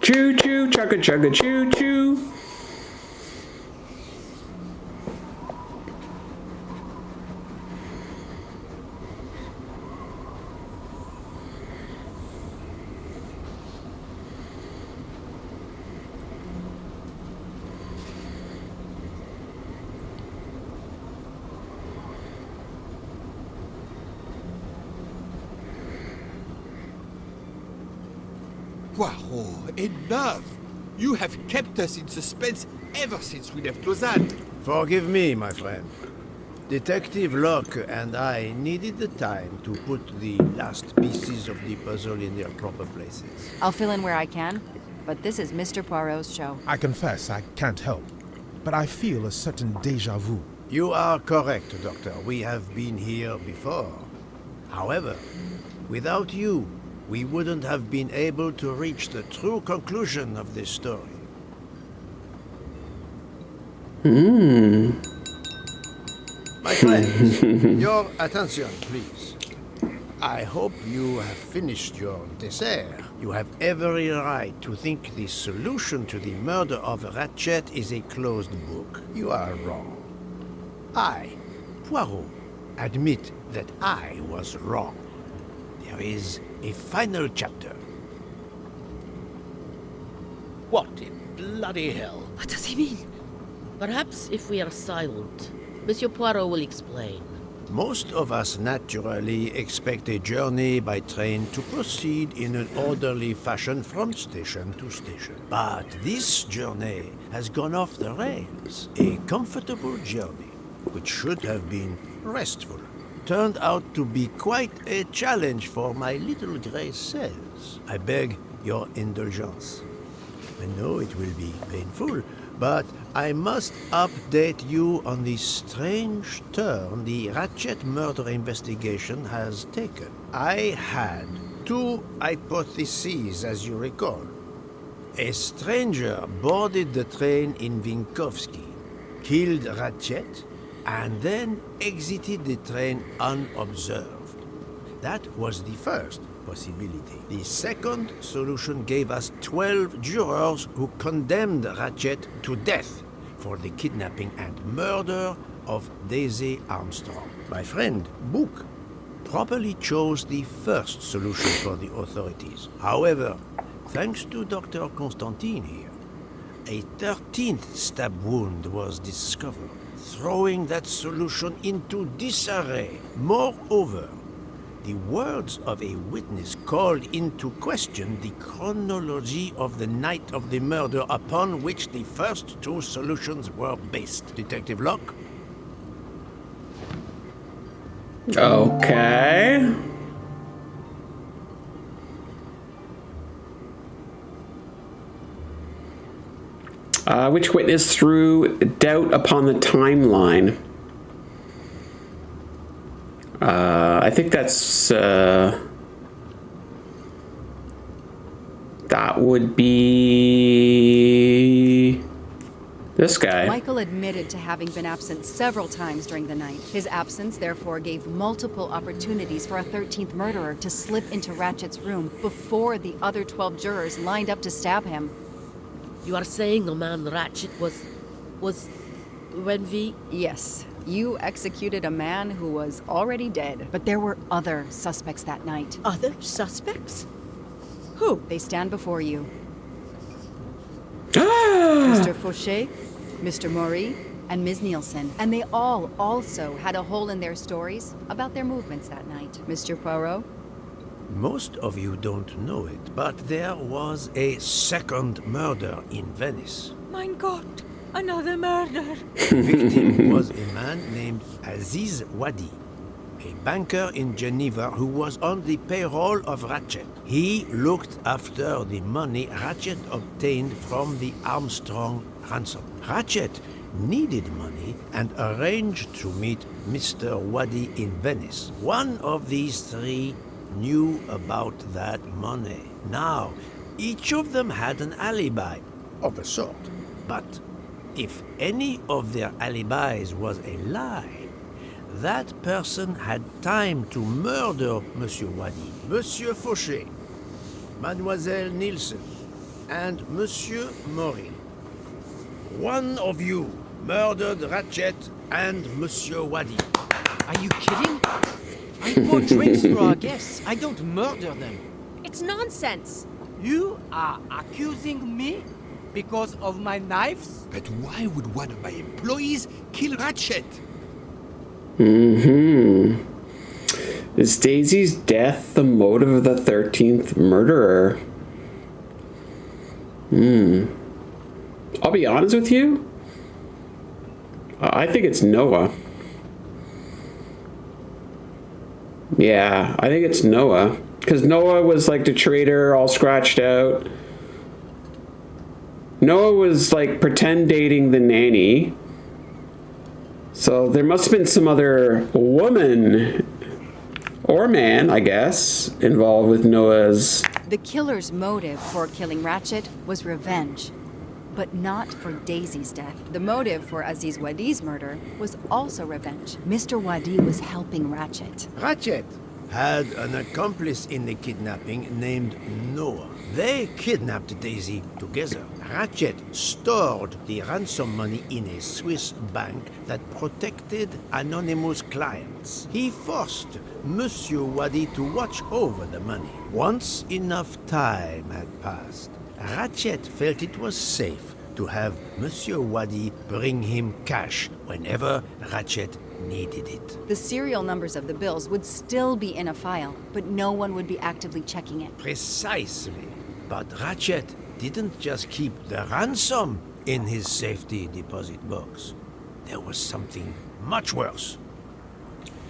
Choo choo, chugga chugga choo choo. Poirot, enough! You have kept us in suspense ever since we left Lausanne. Forgive me, my friend. Detective Locke and I needed the time to put the last pieces of the puzzle in their proper places. I'll fill in where I can, but this is Mr. Poirot's show. I confess I can't help, but I feel a certain déjà vu. You are correct, Doctor. We have been here before. However, without you, we wouldn't have been able to reach the true conclusion of this story. My friends, your attention, please. I hope you have finished your dessert. You have every right to think the solution to the murder of Ratchet is a closed book. You are wrong. I, Poirot, admit that I was wrong. There is a final chapter. What in bloody hell? What does he mean? Perhaps if we are silent, Monsieur Poirot will explain. Most of us naturally expect a journey by train to proceed in an orderly fashion from station to station. But this journey has gone off the rails. A comfortable journey, which should have been restful, turned out to be quite a challenge for my little gray cells. I beg your indulgence. I know it will be painful, but I must update you on the strange turn the Ratchet murder investigation has taken. I had two hypotheses, as you recall. A stranger boarded the train in Vinkovsky, killed Ratchet, and then exited the train unobserved. That was the first possibility. The second solution gave us 12 jurors who condemned Ratchet to death for the kidnapping and murder of Daisy Armstrong. My friend, Book, properly chose the first solution for the authorities. However, thanks to Dr. Constantine here, a 13th stab wound was discovered, throwing that solution into disarray. Moreover, the words of a witness called into question the chronology of the night of the murder upon which the first two solutions were based. Detective Locke? Okay. Which witness threw doubt upon the timeline? I think that's that would be this guy. Michael admitted to having been absent several times during the night. His absence therefore gave multiple opportunities for a 13th murderer to slip into Ratchet's room before the other 12 jurors lined up to stab him. You are saying the man Ratchet was when we... Yes. You executed a man who was already dead. But there were other suspects that night. Other suspects? Who? They stand before you. Mr. Fauché, Mr. Maury, and Ms. Nielsen. And they all also had a hole in their stories about their movements that night. Mr. Poirot? Most of you don't know it, but there was a second murder in Venice. Mein Gott, another murder. The victim was a man named Aziz Wadi, a banker in Geneva who was on the payroll of Ratchet. He looked after the money Ratchet obtained from the Armstrong ransom. Ratchet needed money and arranged to meet Mr. Wadi in Venice. One of these three knew about that money. Now, each of them had an alibi of a sort, but if any of their alibis was a lie, that person had time to murder Monsieur Wadi, Monsieur Fauché, Mademoiselle Nielsen, and Monsieur Maury. One of you murdered Ratchet and Monsieur Wadi. Are you kidding? I pour drinks for our guests. I don't murder them. It's nonsense. You are accusing me because of my knives? But why would one of my employees kill Ratchet? Is Daisy's death the motive of the 13th murderer? I'll be honest with you. I think it's Noah. Yeah, I think it's Noah. Because Noah was like the traitor, all scratched out. Noah was like pretend dating the nanny. So there must have been some other woman or man, I guess, involved with Noah's... The killer's motive for killing Ratchet was revenge, but not for Daisy's death. The motive for Aziz Wadi's murder was also revenge. Mr. Wadi was helping Ratchet. Ratchet had an accomplice in the kidnapping named Noah. They kidnapped Daisy together. Ratchet stored the ransom money in a Swiss bank that protected anonymous clients. He forced Monsieur Wadi to watch over the money. Once enough time had passed, Ratchet felt it was safe to have Monsieur Wadi bring him cash whenever Ratchet needed it. The serial numbers of the bills would still be in a file, but no one would be actively checking it. Precisely. But Ratchet didn't just keep the ransom in his safety deposit box. There was something much worse.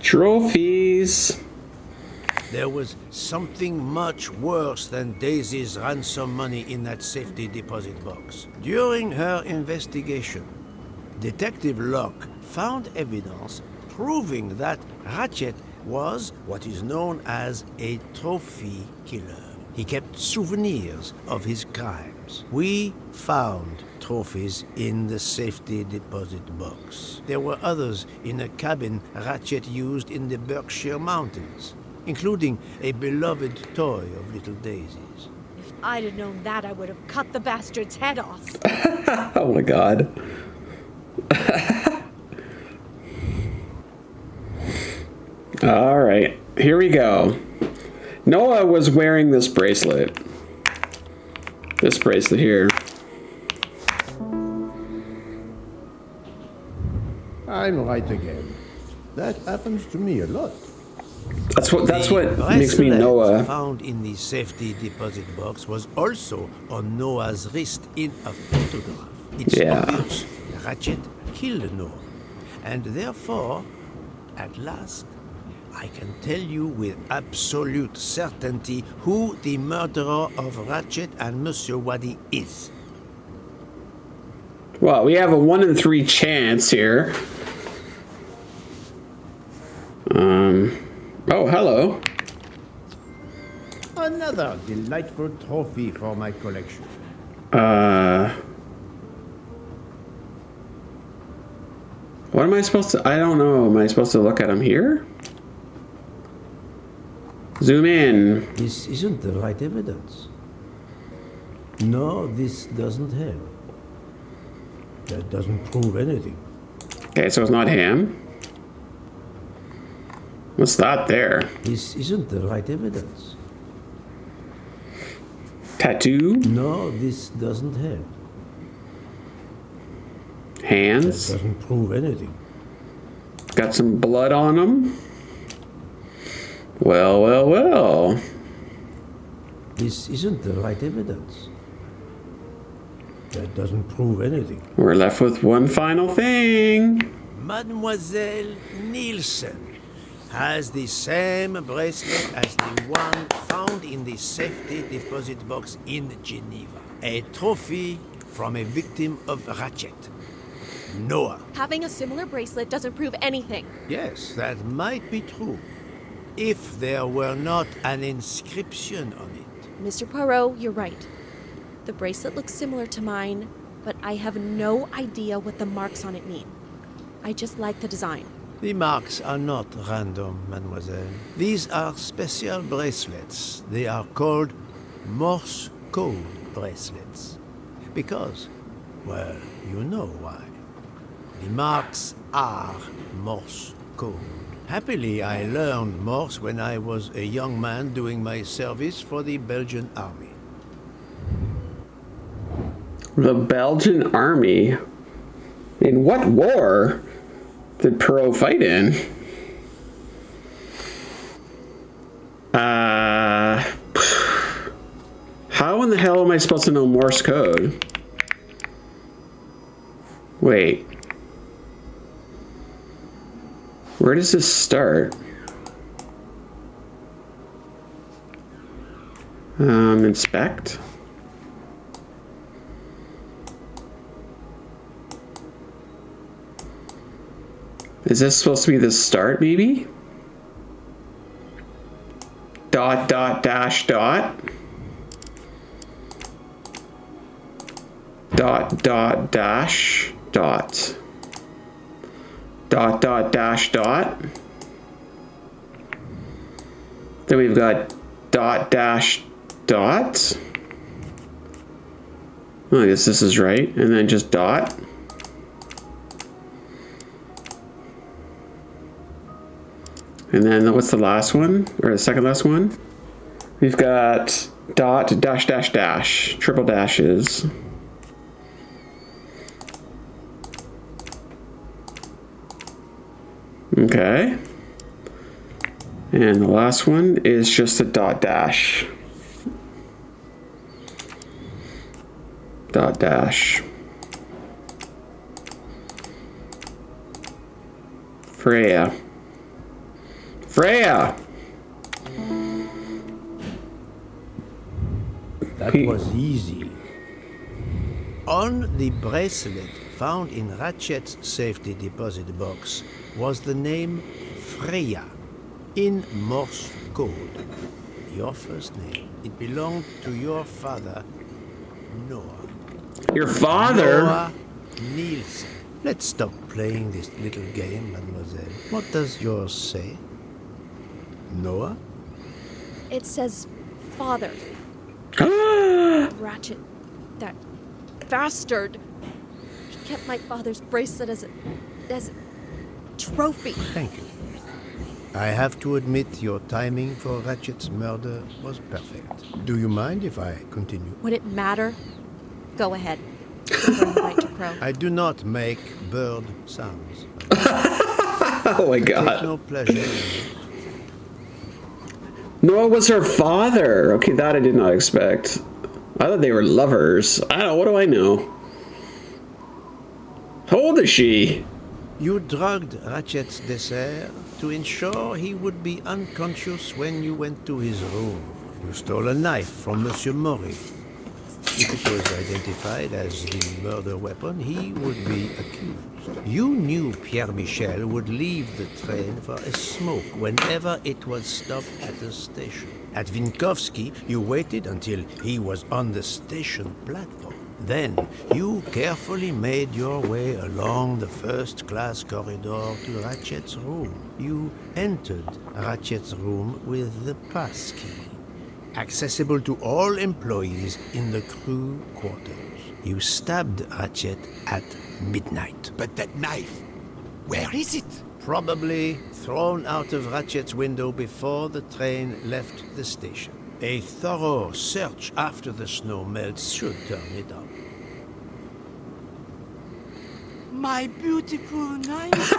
Trophies. There was something much worse than Daisy's ransom money in that safety deposit box. During her investigation, Detective Locke found evidence proving that Ratchet was what is known as a trophy killer. He kept souvenirs of his crimes. We found trophies in the safety deposit box. There were others in a cabin Ratchet used in the Berkshire Mountains, including a beloved toy of little Daisy's. If I'd have known that, I would have cut the bastard's head off. Oh my god. All right, here we go. Noah was wearing this bracelet. This bracelet here. I'm right again. That happens to me a lot. That's what makes me Noah. Found in the safety deposit box was also on Noah's wrist in a photograph. It's obvious Ratchet killed Noah, and therefore, at last, I can tell you with absolute certainty who the murderer of Ratchet and Monsieur Wadi is. Well, we have a 1 in 3 chance here. Oh, hello. Another delightful trophy for my collection. What am I supposed to... I don't know. Am I supposed to look at him here? Zoom in. This isn't the right evidence. No, this doesn't help. That doesn't prove anything. Okay, so it's not him. What's that there? This isn't the right evidence. Tattoo? No, this doesn't help. Hands? That doesn't prove anything. Got some blood on him. Well, well, well. This isn't the right evidence. That doesn't prove anything. We're left with one final thing. Mademoiselle Nielsen has the same bracelet as the one found in the safety deposit box in Geneva. A trophy from a victim of Ratchet. Noah. Having a similar bracelet doesn't prove anything. Yes, that might be true. If there were not an inscription on it. Mr. Poirot, you're right. The bracelet looks similar to mine, but I have no idea what the marks on it mean. I just like the design. The marks are not random, mademoiselle. These are special bracelets. They are called Morse code bracelets. Because, well, you know why. The marks are Morse code. Happily, I learned Morse when I was a young man doing my service for the Belgian army. The Belgian army? In what war did Poirot fight in? How in the hell am I supposed to know Morse code? Wait. Where does this start? Inspect? Is this supposed to be the start, maybe? Dot, dot, dash, dot. Dot, dot, dash, dot. Dot, dot, dash, dot. Then we've got dot, dash, dot. Oh, I guess this is right. And then just dot. And then what's the last one? Or the second last one? We've got dot, dash, dash, dash. Triple dashes. Okay. And the last one is just a dot dash. Dot dash. Freya. Freya! That was easy. On the bracelet found in Ratchet's safety deposit box was the name Freya in Morse code. Your first name. It belonged to your father, Noah. Your father? Noah Nielsen. Let's stop playing this little game, mademoiselle. What does yours say? Noah? It says father. Ratchet. That bastard. He kept my father's bracelet as a trophy. Thank you. I have to admit your timing for Ratchet's murder was perfect. Do you mind if I continue? Would it matter? Go ahead. Earn the right to crow. I do not make bird sounds. Oh my I take god. no pleasure in it. Noah was her father. Okay, that I did not expect. I thought they were lovers. I don't, what do I know? How old is she? You drugged Ratchet's dessert to ensure he would be unconscious when you went to his room. You stole a knife from Monsieur Maury. If it was identified as the murder weapon, he would be accused. You knew Pierre Michel would leave the train for a smoke whenever it was stopped at the station. At Vinkovsky, you waited until he was on the station platform. Then, you carefully made your way along the first-class corridor to Ratchet's room. You entered Ratchet's room with the pass key, accessible to all employees in the crew quarters. You stabbed Ratchet at midnight. But that knife, where is it? Probably thrown out of Ratchet's window before the train left the station. A thorough search after the snow melts should turn it up. My beautiful knife.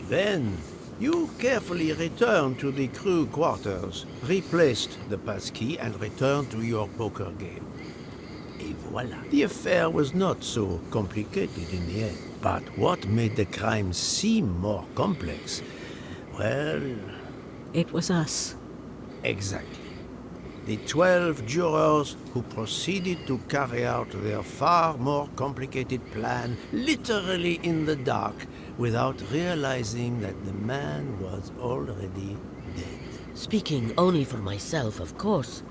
Then, you carefully returned to the crew quarters, replaced the passkey, and returned to your poker game. Et voila. The affair was not so complicated in the end. But what made the crime seem more complex? Well... It was us. Exactly. The 12 jurors who proceeded to carry out their far more complicated plan literally in the dark without realizing that the man was already dead. Speaking only for myself, of course,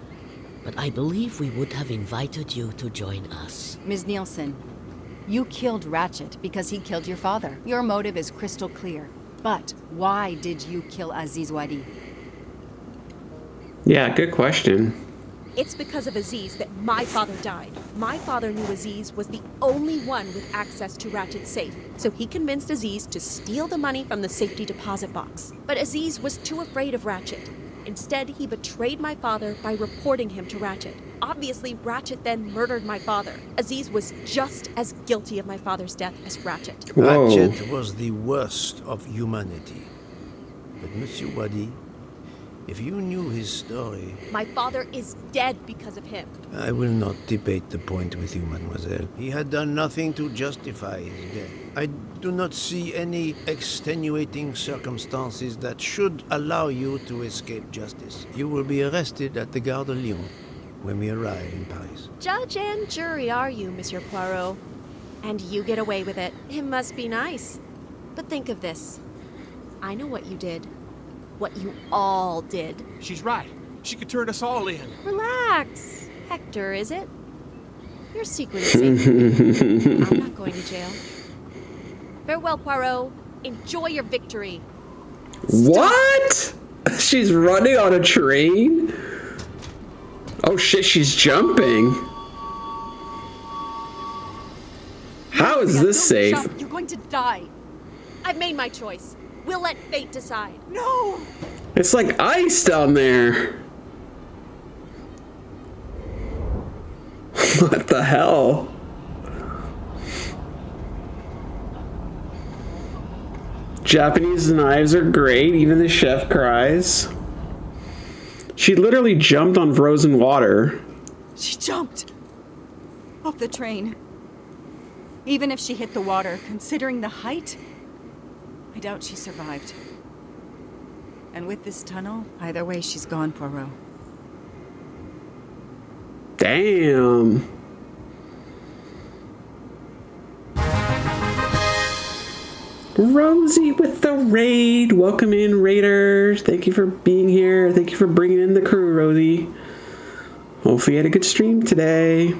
but I believe we would have invited you to join us. Ms. Nielsen, you killed Ratchet because he killed your father. Your motive is crystal clear. But why did you kill Aziz Wadi? Yeah, good question. It's because of Aziz that my father died. My father knew Aziz was the only one with access to Ratchet's safe, so he convinced Aziz to steal the money from the safety deposit box. But Aziz was too afraid of Ratchet. Instead, he betrayed my father by reporting him to Ratchet. Obviously, Ratchet then murdered my father. Aziz was just as guilty of my father's death as Ratchet. Whoa. Ratchet was the worst of humanity. But Monsieur Wadi, if you knew his story... My father is dead because of him. I will not debate the point with you, mademoiselle. He had done nothing to justify his death. I do not see any extenuating circumstances that should allow you to escape justice. You will be arrested at the Gare de Lyon when we arrive in Paris. Judge and jury are you, Monsieur Poirot. And you get away with it. It must be nice. But think of this. I know what you did. What you all did. She's right. She could turn us all in. Relax. Hector, is it? Your secret is safe. I'm not going to jail. Farewell, Poirot. Enjoy your victory. What? She's running on a train? Oh shit, she's jumping. How is this safe? Jump. You're going to die. I've made my choice. We'll let fate decide. No! It's like ice down there. What the hell? Japanese knives are great. Even the chef cries. She literally jumped on frozen water. She jumped off the train. Even if she hit the water, considering the height, I doubt she survived. And with this tunnel, either way, she's gone, Poirot. Damn. Rosie with the raid. Welcome in, raiders. Thank you for being here. Thank you for bringing in the crew, Rosie. Hopefully you had a good stream today.